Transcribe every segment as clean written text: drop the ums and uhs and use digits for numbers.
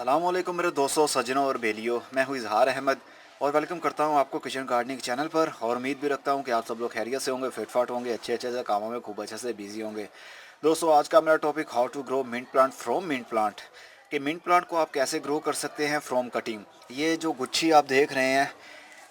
अस्सलामुअलैकुम मेरे दोस्तों, सज्जनों और बेलियों। मैं हूँ इजहार अहमद और वेलकम करता हूँ आपको किचन गार्डनिंग चैनल पर। और उम्मीद भी रखता हूँ कि आप सब लोग खैरियत से होंगे, फिटफाट होंगे, अच्छे अच्छे से कामों में खूब अच्छे से बिजी होंगे। दोस्तों, आज का मेरा topic how to grow mint plant from mint plant, कि मिंट प्लांट को आप कैसे ग्रो कर सकते हैं फ्रॉम कटिंग। ये जो गुच्छी आप देख रहे हैं,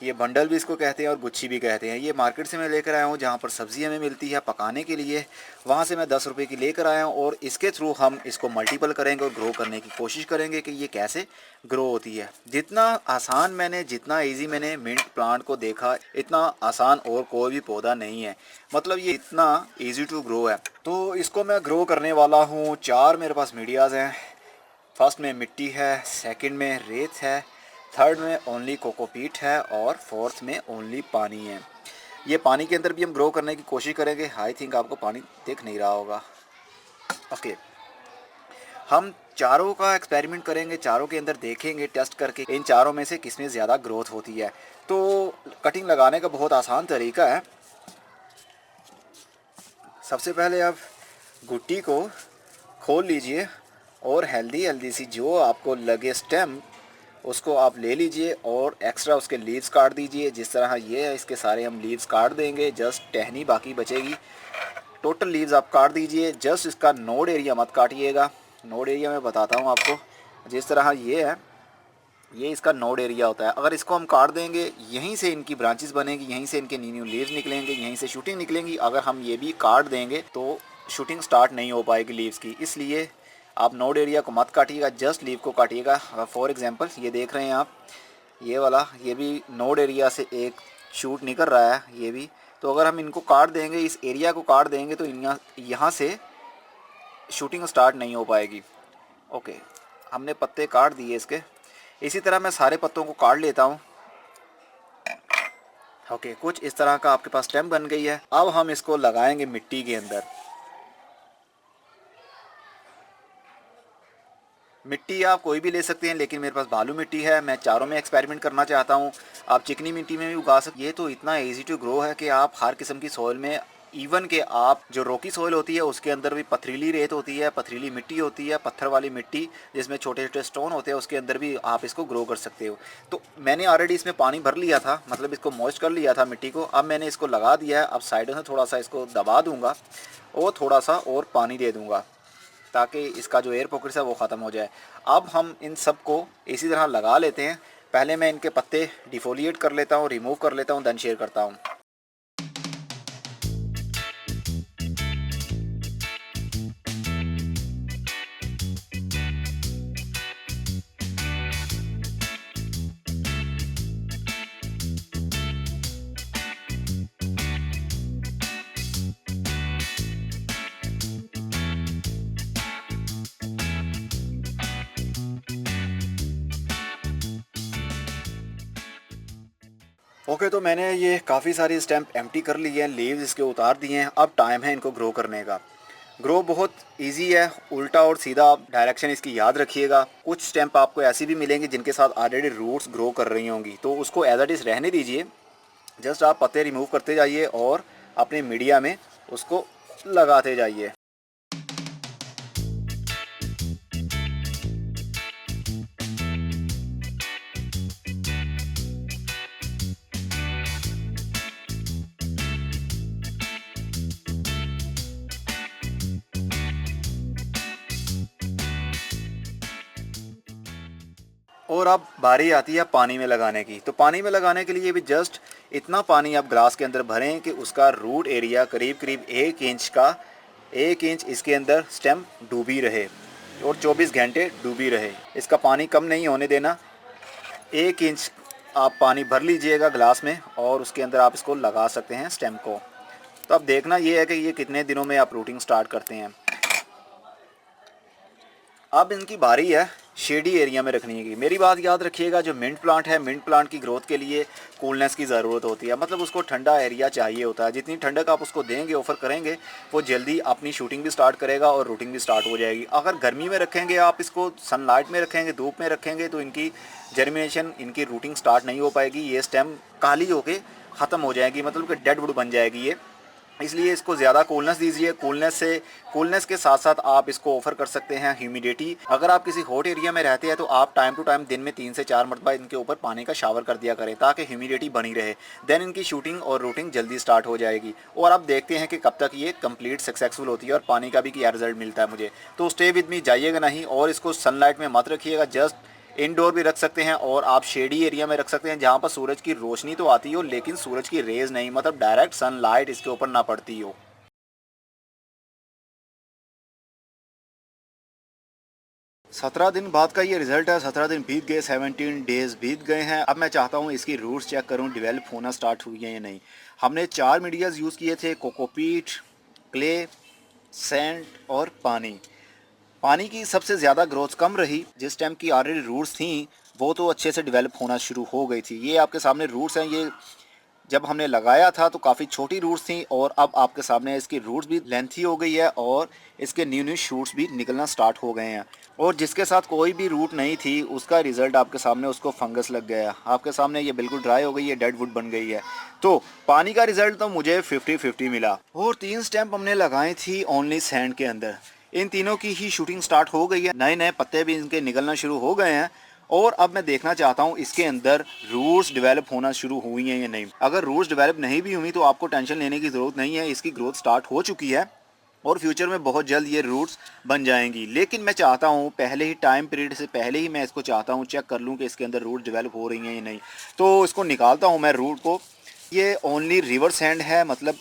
ये बंडल भी इसको कहते हैं और गुच्छी भी कहते हैं। ये मार्केट से मैं लेकर आया हूँ, जहाँ पर सब्ज़ी हमें मिलती है पकाने के लिए। वहाँ से मैं 10 रुपये की लेकर आया हूँ और इसके थ्रू हम इसको मल्टीपल करेंगे और ग्रो करने की कोशिश करेंगे कि ये कैसे ग्रो होती है। जितना इजी मैंने मिंट प्लांट को देखा, इतना आसान और कोई भी पौधा नहीं है। मतलब ये इतना ईजी टू ग्रो है। तो इसको मैं ग्रो करने वाला हूँ। 4 मेरे पास मीडियाज़ हैं। फर्स्ट में मिट्टी है, सेकंड में रेत है, थर्ड में ओनली कोकोपीट है और फोर्थ में ओनली पानी है। ये पानी के अंदर भी हम ग्रो करने की कोशिश करेंगे। आई थिंक आपको पानी दिख नहीं रहा होगा। ओके, हम चारों का एक्सपेरिमेंट करेंगे, चारों के अंदर देखेंगे टेस्ट करके इन चारों में से किसमें ज़्यादा ग्रोथ होती है। तो कटिंग लगाने का बहुत आसान तरीका है। सबसे पहले आप गुट्टी को खोल लीजिए और हेल्दी हेल्दी सी जो आपको लगे स्टेम, उसको आप ले लीजिए और एक्स्ट्रा उसके लीव्स काट दीजिए। जिस तरह ये है, इसके सारे हम लीव्स काट देंगे, जस्ट टहनी बाकी बचेगी। टोटल लीव्स आप काट दीजिए, जस्ट इसका नोड एरिया मत काटिएगा। नोड एरिया मैं बताता हूँ आपको। जिस तरह ये है, ये इसका नोड एरिया होता है। अगर इसको हम काट देंगे, यहीं से इनकी ब्रांचेस बनेगी, यहीं से इनके न्यू न्यू लीव्स निकलेंगे, यहीं से शूटिंग निकलेंगी। अगर हम ये भी काट देंगे तो शूटिंग स्टार्ट नहीं हो पाएगी लीव्स की। इसलिए आप नोड एरिया को मत काटिएगा, जस्ट लीव को काटिएगा। फॉर एग्जांपल ये देख रहे हैं आप, ये वाला, ये भी नोड एरिया से एक शूट निकल रहा है ये भी। तो अगर हम इनको काट देंगे, इस एरिया को काट देंगे, तो यहाँ से शूटिंग स्टार्ट नहीं हो पाएगी। ओके, हमने पत्ते काट दिए इसके। इसी तरह मैं सारे पत्तों को काट लेता हूँ। ओके, कुछ इस तरह का आपके पास स्टेम बन गई है। अब हम इसको लगाएंगे मिट्टी के अंदर। मिट्टी आप कोई भी ले सकते हैं, लेकिन मेरे पास बालू मिट्टी है। मैं चारों में एक्सपेरिमेंट करना चाहता हूँ। आप चिकनी मिट्टी में भी उगा सकते। ये तो इतना इजी टू ग्रो है कि आप हर किस्म की सॉइल में, इवन के आप जो रोकी सॉइल होती है उसके अंदर भी पथरीली रेत होती है, पथरीली मिट्टी होती है, पत्थर वाली मिट्टी जिसमें छोटे छोटे स्टोन होते हैं, उसके अंदर भी आप इसको ग्रो कर सकते हो। तो मैंने ऑलरेडी इसमें पानी भर लिया था, मतलब इसको मॉइस्ट कर लिया था मिट्टी को। अब मैंने इसको लगा दिया है। अब साइडों से थोड़ा सा इसको दबा दूंगा और थोड़ा सा और पानी दे दूंगा ताकि इसका जो एयर पॉकेट्स है वो ख़त्म हो जाए। अब हम इन सब को इसी तरह लगा लेते हैं। पहले मैं इनके पत्ते डिफोलिएट कर लेता हूँ, रिमूव कर लेता हूँ, देन शेयर करता हूँ। ओके, तो मैंने ये काफ़ी सारी स्टैम्प एम्प्टी कर ली है, लीव्स इसके उतार दिए हैं। अब टाइम है इनको ग्रो करने का। ग्रो बहुत इजी है, उल्टा और सीधा आप डायरेक्शन इसकी याद रखिएगा। कुछ स्टैम्प आपको ऐसी भी मिलेंगी जिनके साथ ऑलरेडी रूट्स ग्रो कर रही होंगी, तो उसको एज इट इज़ रहने दीजिए। जस्ट आप पत्ते रिमूव करते जाइए और अपने मीडिया में उसको लगाते जाइए। और अब बारी आती है पानी में लगाने की। तो पानी में लगाने के लिए भी जस्ट इतना पानी आप ग्लास के अंदर भरें कि उसका रूट एरिया करीब करीब 1 इंच इसके अंदर स्टेम डूबी रहे और 24 घंटे डूबी रहे। इसका पानी कम नहीं होने देना। 1 इंच आप पानी भर लीजिएगा ग्लास में और उसके अंदर आप इसको लगा सकते हैं स्टेम को। तो अब देखना ये है कि ये कितने दिनों में आप रूटिंग स्टार्ट करते हैं। अब इनकी बारी है शेडी एरिया में रखने की। मेरी बात याद रखिएगा, जो मिंट प्लांट है, मिंट प्लांट की ग्रोथ के लिए कूलनेस की ज़रूरत होती है। मतलब उसको ठंडा एरिया चाहिए होता है। जितनी ठंडक आप उसको देंगे, ऑफर करेंगे, वो जल्दी अपनी शूटिंग भी स्टार्ट करेगा और रूटिंग भी स्टार्ट हो जाएगी। अगर गर्मी में रखेंगे, आप इसको सनलाइट में रखेंगे, धूप में रखेंगे, तो इनकी जर्मिनेशन, इनकी रूटिंग स्टार्ट नहीं हो पाएगी। ये स्टेम काली होके ख़त्म हो जाएगी, मतलब कि डेड वुड बन जाएगी ये। इसलिए इसको ज़्यादा कूलनेस दीजिए। कूलनेस के साथ साथ आप इसको ऑफर कर सकते हैं ह्यूमिडिटी। अगर आप किसी हॉट एरिया में रहते हैं तो आप टाइम टू टाइम दिन में 3 से 4 मरतबा इनके ऊपर पानी का शावर कर दिया करें ताकि ह्यूमिडिटी बनी रहे। देन इनकी शूटिंग और रूटिंग जल्दी स्टार्ट हो जाएगी और आप देखते हैं कि कब तक ये कंप्लीट सक्सेसफुल होती है और पानी का भी क्या रिजल्ट मिलता है मुझे। तो स्टे विद मी, जाइएगा नहीं और इसको सनलाइट में मत रखिएगा, जस्ट इंडोर भी रख सकते हैं और आप शेडी एरिया में रख सकते हैं जहाँ पर सूरज की रोशनी तो आती हो लेकिन सूरज की रेज नहीं, मतलब डायरेक्ट सनलाइट इसके ऊपर ना पड़ती हो। 17 दिन बाद का ये रिजल्ट है। 17 दिन बीत गए, 17 डेज बीत गए हैं। अब मैं चाहता हूँ इसकी रूट्स चेक करूँ डेवलप होना स्टार्ट हुई है या नहीं। हमने 4 मीडियाज़ यूज़ किए थे, कोकोपीट, क्ले, सैंड और पानी। पानी की सबसे ज़्यादा ग्रोथ कम रही। जिस टाइम की ऑलरेडी रूट्स थी वो तो अच्छे से डेवलप होना शुरू हो गई थी। ये आपके सामने रूट्स हैं, ये जब हमने लगाया था तो काफ़ी छोटी रूट्स थी और अब आपके सामने इसकी रूट्स भी लेंथी हो गई है और इसके न्यू न्यू शूट्स भी निकलना स्टार्ट हो गए हैं। और जिसके साथ कोई भी रूट नहीं थी उसका रिज़ल्ट आपके सामने, उसको फंगस लग गया। आपके सामने ये बिल्कुल ड्राई हो गई है, डेड वुड बन गई है। तो पानी का रिज़ल्ट तो मुझे 50-50 मिला। और 3 स्टैम्प हमने लगाई थी ओनली सैंड के अंदर। इन तीनों की ही शूटिंग स्टार्ट हो गई है, नए नए पत्ते भी इनके निकलना शुरू हो गए हैं। और अब मैं देखना चाहता हूँ इसके अंदर रूट्स डेवलप होना शुरू हुई हैं या नहीं। अगर रूट्स डेवलप नहीं भी हुई तो आपको टेंशन लेने की ज़रूरत नहीं है, इसकी ग्रोथ स्टार्ट हो चुकी है और फ्यूचर में बहुत जल्द ये रूट्स बन जाएंगी। लेकिन मैं चाहता हूँ पहले ही टाइम पीरियड से पहले ही मैं इसको चाहता हूँ चेक कर लूँ कि इसके अंदर रूट डेवलप हो रही हैं या नहीं। तो इसको निकालता हूँ मैं रूट को। ये ओनली रिवर सैंड है, मतलब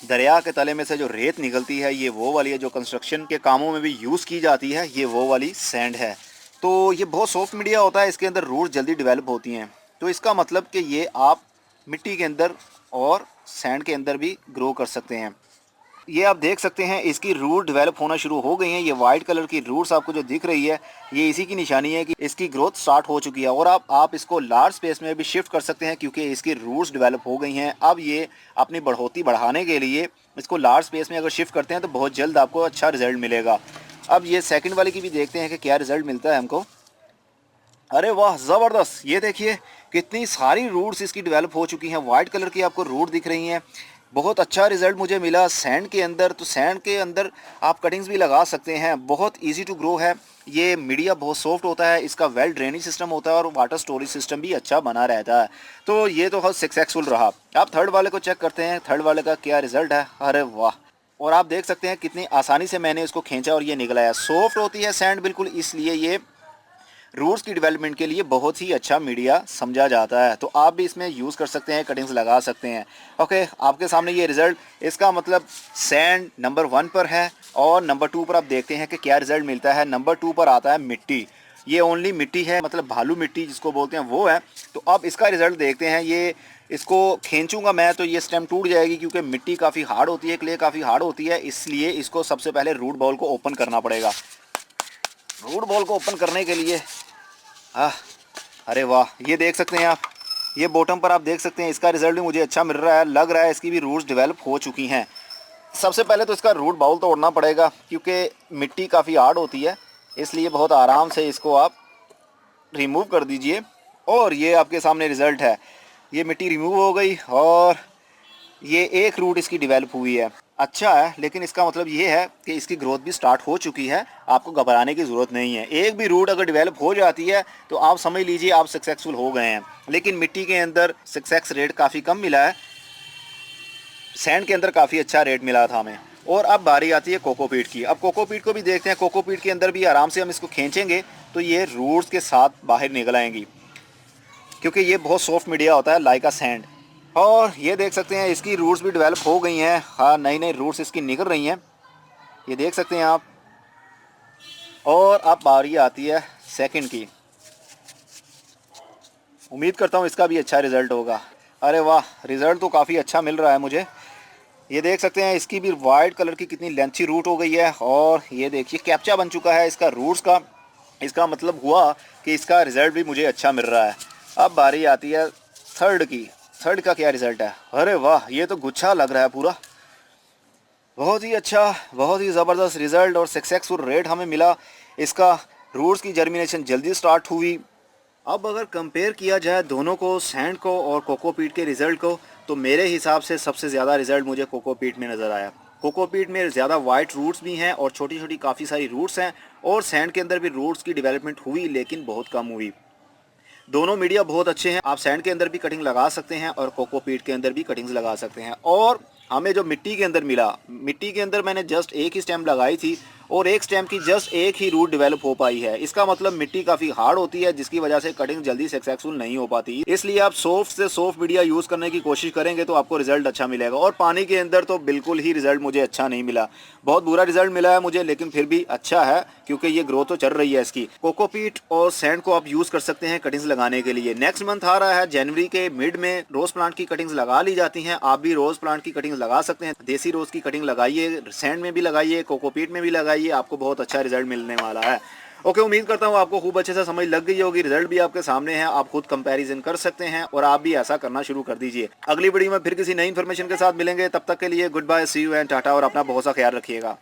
दरिया के तले में से जो रेत निकलती है ये वो वाली है जो कंस्ट्रक्शन के कामों में भी यूज़ की जाती है, ये वो वाली सैंड है। तो ये बहुत सॉफ्ट मीडिया होता है, इसके अंदर रूट्स जल्दी डेवलप होती हैं। तो इसका मतलब कि ये आप मिट्टी के अंदर और सैंड के अंदर भी ग्रो कर सकते हैं। ये आप देख सकते हैं इसकी रूट डेवलप होना शुरू हो गई हैं। ये वाइट कलर की रूट्स आपको जो दिख रही है ये इसी की निशानी है कि इसकी ग्रोथ स्टार्ट हो चुकी है। और आप इसको लार्ज स्पेस में भी शिफ्ट कर सकते हैं क्योंकि इसकी रूट्स डेवलप हो गई हैं। अब ये अपनी बढ़ोतरी बढ़ाने के लिए इसको लार्ज स्पेस में अगर शिफ्ट करते हैं तो बहुत जल्द आपको अच्छा रिजल्ट मिलेगा। अब ये सेकंड वाले की भी देखते हैं कि क्या रिजल्ट मिलता है हमको। अरे वाह, ज़बरदस्त! ये देखिए कितनी सारी रूट्स इसकी डेवलप हो चुकी हैं। वाइट कलर की आपको रूट दिख रही हैं। बहुत अच्छा रिजल्ट मुझे मिला सैंड के अंदर। तो सैंड के अंदर आप कटिंग्स भी लगा सकते हैं, बहुत इजी टू ग्रो है। ये मीडिया बहुत सॉफ्ट होता है, इसका वेल ड्रेनेज सिस्टम होता है और वाटर स्टोरेज सिस्टम भी अच्छा बना रहता है। तो ये तो बहुत सक्सेसफुल रहा। आप थर्ड वाले को चेक करते हैं, थर्ड वाले का क्या रिजल्ट है। अरे वाह! और आप देख सकते हैं कितनी आसानी से मैंने इसको खींचा और ये निकला है। सॉफ्ट होती है सैंड बिल्कुल, इसलिए ये रूट्स की डेवलपमेंट के लिए बहुत ही अच्छा मीडिया समझा जाता है। तो आप भी इसमें यूज़ कर सकते हैं, कटिंग्स लगा सकते हैं। ओके, आपके सामने ये रिज़ल्ट, इसका मतलब सैंड नंबर 1 पर है और नंबर 2 पर आप देखते हैं कि क्या रिज़ल्ट मिलता है। नंबर 2 पर आता है मिट्टी। ये ओनली मिट्टी है, मतलब भालू मिट्टी जिसको बोलते हैं वो है। तो अब इसका रिज़ल्ट देखते हैं। ये इसको खींचूंगा मैं तो ये स्टेम टूट जाएगी क्योंकि मिट्टी काफ़ी हार्ड होती है, क्ले काफ़ी हार्ड होती है, इसलिए इसको सबसे पहले रूट बॉल को ओपन करना पड़ेगा। रूट बॉल को ओपन करने के लिए अरे वाह, ये देख सकते हैं आप, ये बॉटम पर आप देख सकते हैं इसका रिजल्ट भी मुझे अच्छा मिल रहा है। लग रहा है इसकी भी रूट्स डेवलप हो चुकी हैं। सबसे पहले तो इसका रूट बाउल तोड़ना पड़ेगा क्योंकि मिट्टी काफ़ी हार्ड होती है, इसलिए बहुत आराम से इसको आप रिमूव कर दीजिए। और ये आपके सामने रिज़ल्ट है। ये मिट्टी रिमूव हो गई और ये एक रूट इसकी डेवलप हुई है। अच्छा है, लेकिन इसका मतलब ये है कि इसकी ग्रोथ भी स्टार्ट हो चुकी है, आपको घबराने की ज़रूरत नहीं है। एक भी रूट अगर डेवलप हो जाती है तो आप समझ लीजिए आप सक्सेसफुल हो गए हैं। लेकिन मिट्टी के अंदर सक्सेस रेट काफ़ी कम मिला है, सैंड के अंदर काफ़ी अच्छा रेट मिला था हमें। और अब बारी आती है कोकोपीट की। अब कोकोपीट को भी देखते हैं। कोकोपीट के अंदर भी आराम से हम इसको खींचेंगे तो ये रूट्स के साथ बाहर निकल आएंगी क्योंकि ये बहुत सॉफ्ट मीडिया होता है लाइक अ सैंड। और ये देख सकते हैं इसकी रूट्स भी डेवलप हो गई हैं। हाँ, नई नई रूट्स इसकी निकल रही हैं, ये देख सकते हैं आप। और अब बारी आती है सेकंड की। उम्मीद करता हूँ इसका भी अच्छा रिज़ल्ट होगा। अरे वाह, रिज़ल्ट तो काफ़ी अच्छा मिल रहा है मुझे। ये देख सकते हैं इसकी भी वाइट कलर की कितनी लेंथी रूट हो गई है और ये देखिए कैप्चा बन चुका है इसका रूट्स का। इसका मतलब हुआ कि इसका रिज़ल्ट भी मुझे अच्छा मिल रहा है। अब बारी आती है थर्ड की। थर्ड का क्या रिज़ल्ट है। अरे वाह, ये तो गुच्छा लग रहा है पूरा। बहुत ही अच्छा, बहुत ही ज़बरदस्त रिज़ल्ट और सक्सेसफुल रेट हमें मिला। इसका रूट्स की जर्मिनेशन जल्दी स्टार्ट हुई। अब अगर कंपेयर किया जाए दोनों को, सैंड को और कोकोपीट के रिज़ल्ट को, तो मेरे हिसाब से सबसे ज़्यादा रिजल्ट मुझे कोकोपीट में नज़र आया। कोकोपीट में ज़्यादा वाइट रूट्स भी हैं और छोटी छोटी काफ़ी सारी रूट्स हैं, और सैंड के अंदर भी रूट्स की डेवलपमेंट हुई लेकिन बहुत कम हुई। दोनों मीडिया बहुत अच्छे हैं, आप सैंड के अंदर भी कटिंग लगा सकते हैं और कोकोपीट के अंदर भी कटिंग्स लगा सकते हैं। और हमें जो मिट्टी के अंदर मिला, मिट्टी के अंदर मैंने जस्ट एक ही स्टेम लगाई थी और एक स्टेम की जस्ट एक ही रूट डेवलप हो पाई है। इसका मतलब मिट्टी काफ़ी हार्ड होती है जिसकी वजह से कटिंग जल्दी सक्सेसफुल नहीं हो पाती। इसलिए आप सॉफ्ट से सॉफ्ट मीडिया यूज़ करने की कोशिश करेंगे तो आपको रिजल्ट अच्छा मिलेगा। और पानी के अंदर तो बिल्कुल ही रिजल्ट मुझे अच्छा नहीं मिला, बहुत बुरा रिजल्ट मिला है मुझे, लेकिन फिर भी अच्छा है क्योंकि ये ग्रोथ तो चल रही है इसकी। कोकोपीट और सैंड को आप यूज़ कर सकते हैं कटिंग्स लगाने के लिए। नेक्स्ट मंथ आ रहा है, जनवरी के मिड में रोज़ प्लांट की कटिंग्स लगा ली जाती हैं। आप भी रोज़ प्लांट की कटिंग्स लगा सकते हैं। देसी रोज़ की कटिंग लगाइए, सैंड में भी लगाइए, कोकोपीट में भी लगाइए, आपको बहुत अच्छा रिजल्ट मिलने वाला है। ओके, उम्मीद करता हूँ आपको खूब अच्छे से समझ लग गई होगी। रिजल्ट भी आपके सामने है, आप खुद कंपैरिजन कर सकते हैं और आप भी ऐसा करना शुरू कर दीजिए। अगली वीडियो में फिर किसी नई इन्फॉर्मेशन के साथ मिलेंगे, तब तक के लिए good bye, see you and tata, और अपना बहुत सा ख्याल रखिएगा।